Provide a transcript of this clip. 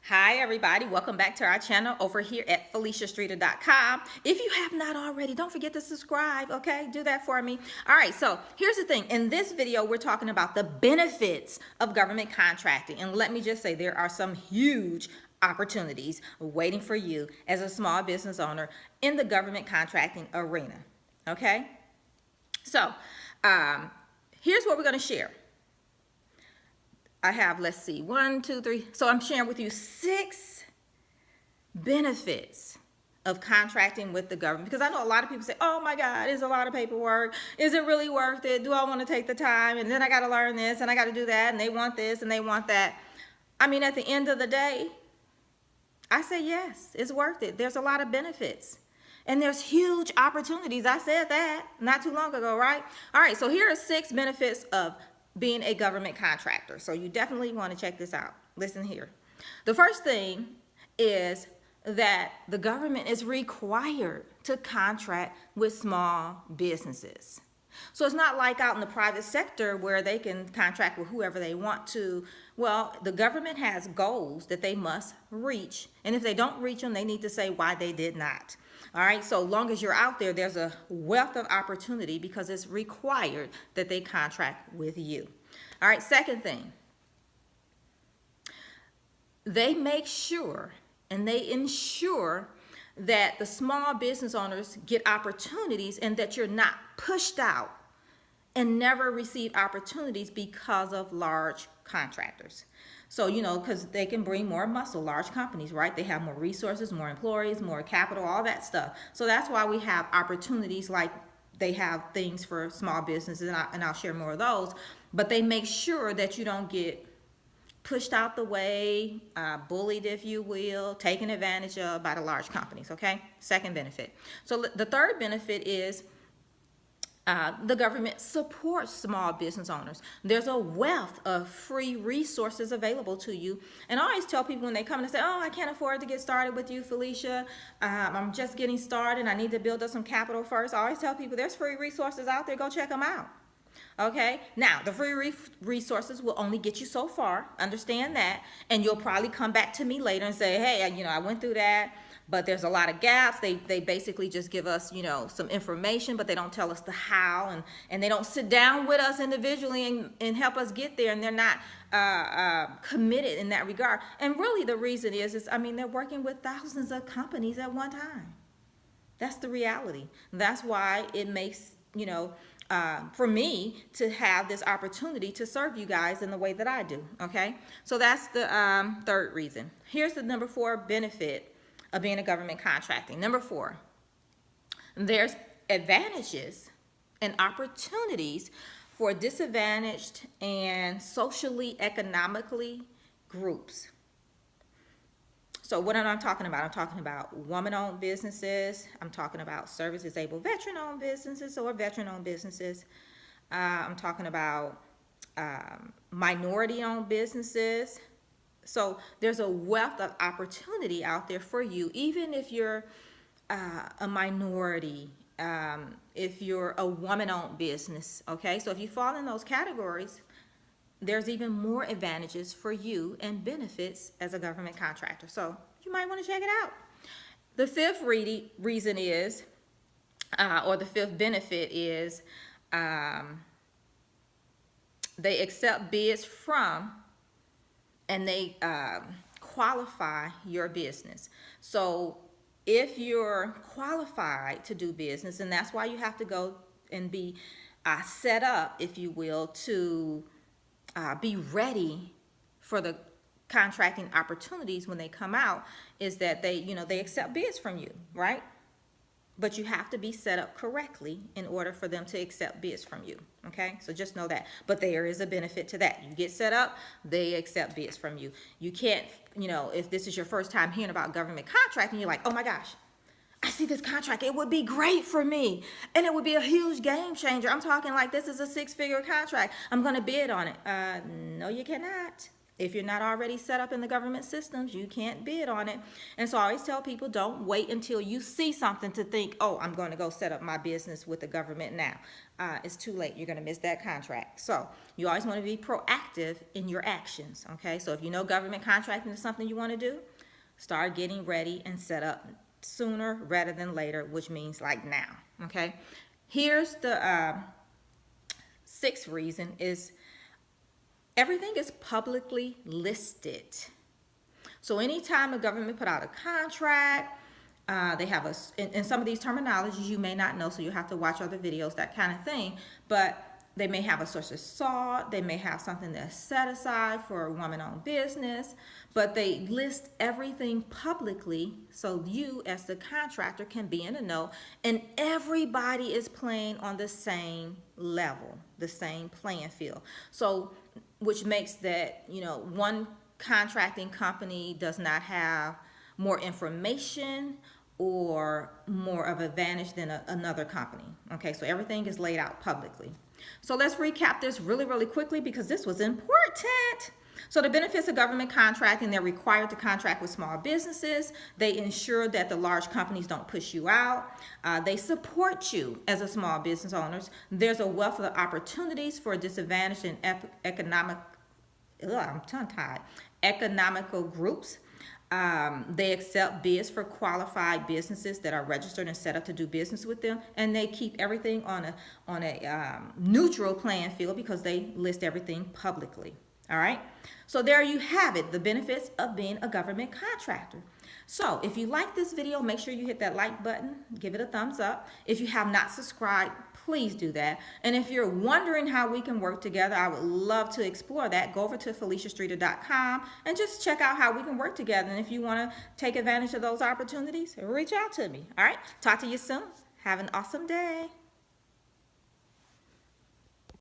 Hi everybody, welcome back to our channel over here at FeliciaStreeter.com. If you have not already, don't forget to subscribe, okay? Do that for me. All right, so here's the thing. In this video, we're talking about the benefits of government contracting. And let me just say, there are some huge opportunities waiting for you as a small business owner in the government contracting arena, okay? So here's what we're gonna share. I have, let's see, 1, 2, 3. So I'm sharing with you 6 benefits of contracting with the government, because I know a lot of people say, oh my God, it's a lot of paperwork. Is it really worth it? Do I want to take the time? And then I got to learn this and I got to do that. And they want this and they want that. I mean, at the end of the day, I say, yes, it's worth it. There's a lot of benefits. And there's huge opportunities. I said that not too long ago, right? All right, so here are 6 benefits of being a government contractor. So you definitely want to check this out. Listen here. The first thing is that the government is required to contract with small businesses. So it's not like out in the private sector where they can contract with whoever they want to. Well, the government has goals that they must reach. And if they don't reach them, they need to say why they did not. All right, so long as you're out there, there's a wealth of opportunity because it's required that they contract with you. All right, second thing, they make sure and they ensure that the small business owners get opportunities and that you're not pushed out and never receive opportunities because of large contractors. So, you know, because they can bring more muscle, large companies, right? They have more resources, more employees, more capital, all that stuff. So that's why we have opportunities like they have things for small businesses, and I'll share more of those. But they make sure that you don't get pushed out the way, bullied, if you will, taken advantage of by the large companies, okay? Second benefit. So the third benefit is the government supports small business owners. There's a wealth of free resources available to you. And I always tell people when they come and say, oh, I can't afford to get started with you, Felicia. I'm just getting started. I need to build up some capital first. I always tell people there's free resources out there. Go check them out. Okay, now the free resources will only get you so far. Understand that. And you'll probably come back to me later and say, hey, you know, I went through that, but there's a lot of gaps. They basically just give us, you know, some information, but they don't tell us the how, and they don't sit down with us individually and help us get there, and they're not committed in that regard. And really the reason is I mean, they're working with thousands of companies at one time. That's the reality. That's why it makes, you know, for me to have this opportunity to serve you guys in the way that I do, okay? So that's the third reason. Here's the number 4 benefit of being a government contracting. Number 4, there's advantages and opportunities for disadvantaged and socially, economically groups. So what am I talking about? I'm talking about woman-owned businesses. I'm talking about service-disabled veteran-owned businesses or veteran-owned businesses. I'm talking about minority-owned businesses. So there's a wealth of opportunity out there for you, even if you're a minority, if you're a woman-owned business, okay? So if you fall in those categories, there's even more advantages for you and benefits as a government contractor. So you might want to check it out. The 5th reason is, or the 5th benefit is, they accept bids from and they qualify your business. So if you're qualified to do business, and that's why you have to go and be set up, if you will, to be ready for the contracting opportunities when they come out, is that they, you know, they accept bids from you, right? But you have to be set up correctly in order for them to accept bids from you, okay? So just know that. But there is a benefit to that. You get set up, they accept bids from you. You can't, you know, if this is your first time hearing about government contracting, you're like, oh my gosh, I see this contract, it would be great for me, and it would be a huge game changer. I'm talking like this is a 6-figure contract. I'm going to bid on it. No, you cannot. If you're not already set up in the government systems, you can't bid on it. And so I always tell people, don't wait until you see something to think, oh, I'm going to go set up my business with the government now. It's too late. You're going to miss that contract. So you always want to be proactive in your actions, okay? So if you know government contracting is something you want to do, start getting ready and set up sooner rather than later, which means like now, okay? Here's the sixth reason is everything is publicly listed. So anytime a government put out a contract, they have in some of these terminologies you may not know, so you have to watch other videos, that kind of thing. But they may have a source of salt, they may have something that's set aside for a woman-owned business, but they list everything publicly so you as the contractor can be in the know, and everybody is playing on the same level, the same playing field. So which makes that, one contracting company does not have more information or more of an advantage than another company. Okay, so everything is laid out publicly. So let's recap this really, really quickly because this was important. So the benefits of government contracting, they're required to contract with small businesses. They ensure that the large companies don't push you out. They support you as a small business owners. There's a wealth of opportunities for disadvantaged and economical groups. They accept bids for qualified businesses that are registered and set up to do business with them, and they keep everything on a neutral playing field because they list everything publicly. All right, so there you have it, the benefits of being a government contractor. So if you like this video, make sure you hit that like button, give it a thumbs up. If you have not subscribed, please do that. And if you're wondering how we can work together, I would love to explore that. Go over to FeliciaStreeter.com and just check out how we can work together. And if you want to take advantage of those opportunities, reach out to me. All right, talk to you soon. Have an awesome day.